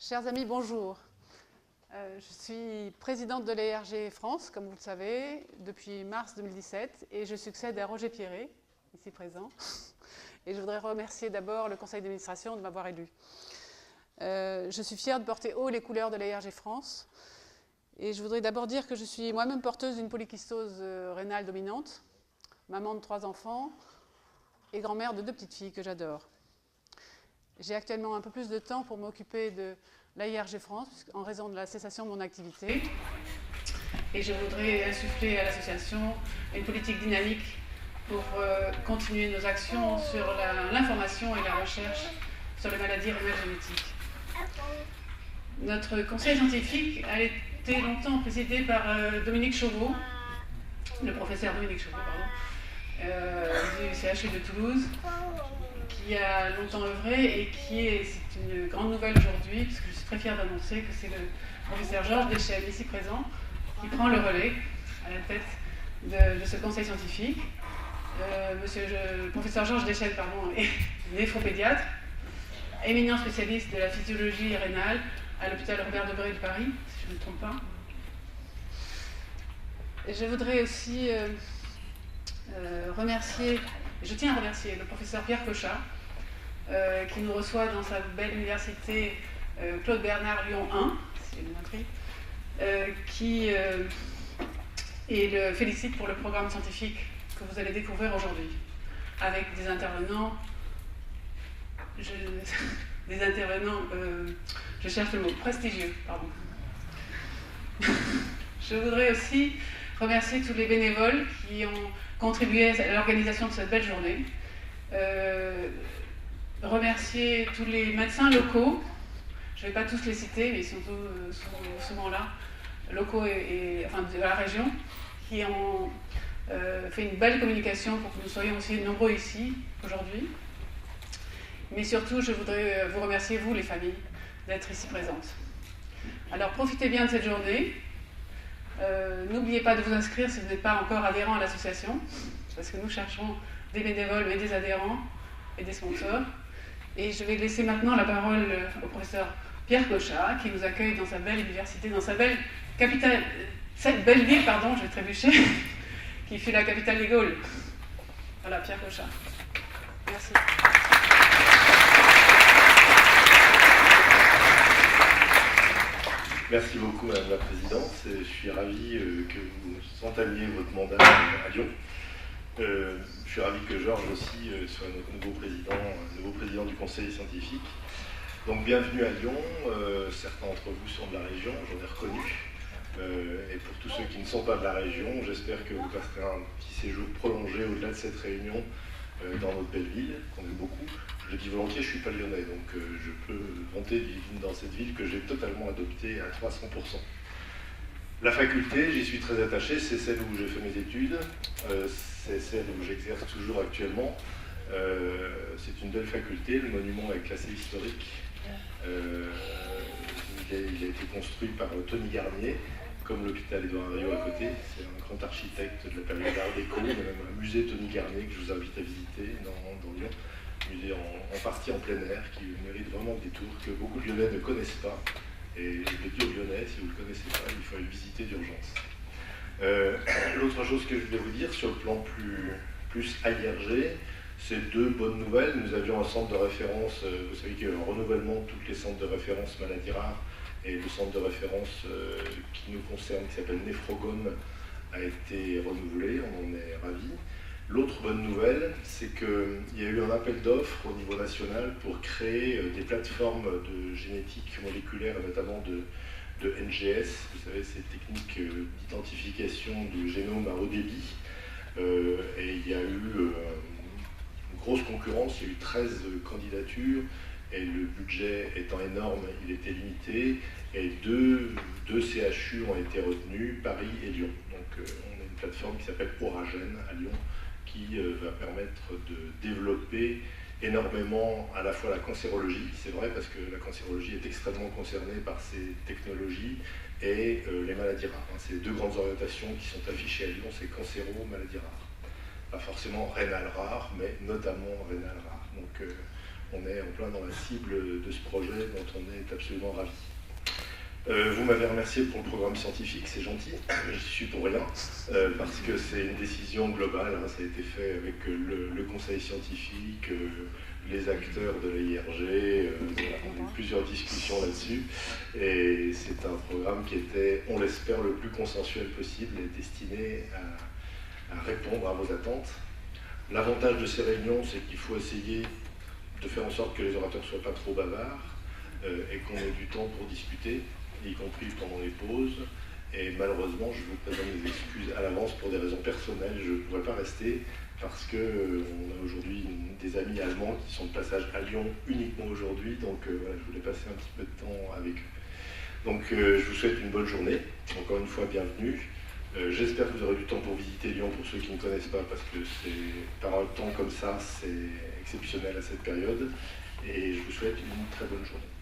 Chers amis, bonjour. Je suis présidente de l'ERG France, comme vous le savez, depuis mars 2017, et je succède à Roger Pierret, ici présent. Et je voudrais remercier d'abord le conseil d'administration de m'avoir élu. Je suis fière de porter haut les couleurs de l'ERG France. Et je voudrais d'abord dire que je suis moi-même porteuse d'une polykystose rénale dominante, maman de 3 enfants et grand-mère de 2 petites filles que j'adore. J'ai actuellement un peu plus de temps pour m'occuper de l'AIRG France en raison de la cessation de mon activité. Et je voudrais insuffler à l'association une politique dynamique pour continuer nos actions sur l'information et la recherche sur les maladies rénales génétiques. Notre conseil scientifique a été longtemps présidé par Dominique Chauveau, le professeur Dominique Chauveau, du CHU de Toulouse, qui a longtemps œuvré et c'est une grande nouvelle aujourd'hui, puisque je suis très fière d'annoncer que c'est le professeur Georges Deschênes, ici présent, qui prend le relais à la tête de ce conseil scientifique. Le professeur Georges Deschênes est néphropédiatre, éminent spécialiste de la physiologie rénale à l'hôpital Robert Debré de Paris, si je ne me trompe pas. Et je voudrais aussi je tiens à remercier le professeur Pierre Cochat, qui nous reçoit dans sa belle université Claude Bernard Lyon 1, si j'ai bien compris, et le félicite pour le programme scientifique que vous allez découvrir aujourd'hui, avec des intervenants, je cherche le mot, prestigieux, pardon. Je voudrais aussi remercier tous les bénévoles qui ont contribué à l'organisation de cette belle journée. Remercier tous les médecins locaux, je ne vais pas tous les citer, mais ils sont souvent là, locaux enfin de la région, qui ont fait une belle communication pour que nous soyons aussi nombreux ici aujourd'hui. Mais surtout, je voudrais vous remercier, vous les familles, d'être ici présentes. Alors profitez bien de cette journée. N'oubliez pas de vous inscrire si vous n'êtes pas encore adhérent à l'association, parce que nous cherchons des bénévoles, mais des adhérents et des sponsors. Et je vais laisser maintenant la parole au professeur Pierre Cochat, qui nous accueille dans sa belle université, dans sa belle capitale, cette belle ville, je vais trébucher, qui fut la capitale des Gaules. Voilà, Pierre Cochat. Merci. Merci beaucoup, Madame la Présidente. Je suis ravi que vous entamiez votre mandat à Lyon. Je suis ravi que Georges aussi soit notre nouveau président du Conseil scientifique. Donc bienvenue à Lyon. Certains d'entre vous sont de la région, j'en ai reconnu. Et pour tous ceux qui ne sont pas de la région, j'espère que vous passerez un petit séjour prolongé au-delà de cette réunion dans notre belle ville, qu'on aime beaucoup. Je le dis volontiers, je ne suis pas lyonnais, donc je peux vanter dans cette ville que j'ai totalement adoptée à 300%. La faculté, j'y suis très attaché, c'est celle où j'ai fait mes études, c'est celle où j'exerce toujours actuellement. C'est une belle faculté, le monument est classé historique. Il a été construit par Tony Garnier, comme l'hôpital Édouard Herriot à côté. C'est un grand architecte de la période Art déco. Il y a même un musée Tony Garnier que je vous invite à visiter dans Lyon. Musée en partie en plein air, qui mérite vraiment des tours que beaucoup de Lyonnais ne connaissent pas. Et je le dis aux Lyonnais, si vous ne le connaissez pas, il faut aller le visiter d'urgence. L'autre chose que je voulais vous dire sur le plan plus AIRG, c'est 2 bonnes nouvelles. Nous avions un centre de référence, vous savez qu'il y a un renouvellement de tous les centres de référence maladies rares, et le centre de référence qui nous concerne, qui s'appelle Néphrogone, a été renouvelé, on en est ravis. L'autre bonne nouvelle, c'est qu'il y a eu un appel d'offres au niveau national pour créer des plateformes de génétique moléculaire, notamment de NGS, vous savez, ces techniques d'identification du génome à haut débit. Et il y a eu une grosse concurrence, il y a eu 13 candidatures, et le budget étant énorme, il était limité, et deux CHU ont été retenus, Paris et Lyon. Donc on a une plateforme qui s'appelle Oragen à Lyon, qui va permettre de développer énormément à la fois la cancérologie, c'est vrai parce que la cancérologie est extrêmement concernée par ces technologies, et les maladies rares. C'est les 2 grandes orientations qui sont affichées à Lyon, c'est cancéro, maladies rares. Pas forcément rénales rares, mais notamment rénales rares. Donc on est en plein dans la cible de ce projet dont on est absolument ravis. Vous m'avez remercié pour le programme scientifique, c'est gentil, j'y suis pour rien, parce que c'est une décision globale, hein, ça a été fait avec le conseil scientifique, les acteurs de la IRG, on a eu plusieurs discussions là-dessus, et c'est un programme qui était, on l'espère, le plus consensuel possible et destiné à répondre à vos attentes. L'avantage de ces réunions, c'est qu'il faut essayer de faire en sorte que les orateurs ne soient pas trop bavards et qu'on ait du temps pour discuter, y compris pendant les pauses. Et malheureusement, je vous présente mes excuses à l'avance pour des raisons personnelles. Je ne pourrais pas rester parce qu'on a aujourd'hui des amis allemands qui sont de passage à Lyon uniquement aujourd'hui. Donc voilà, je voulais passer un petit peu de temps avec eux. Donc je vous souhaite une bonne journée. Encore une fois, bienvenue. J'espère que vous aurez du temps pour visiter Lyon pour ceux qui ne connaissent pas, parce que par un temps comme ça, c'est exceptionnel à cette période. Et je vous souhaite une très bonne journée.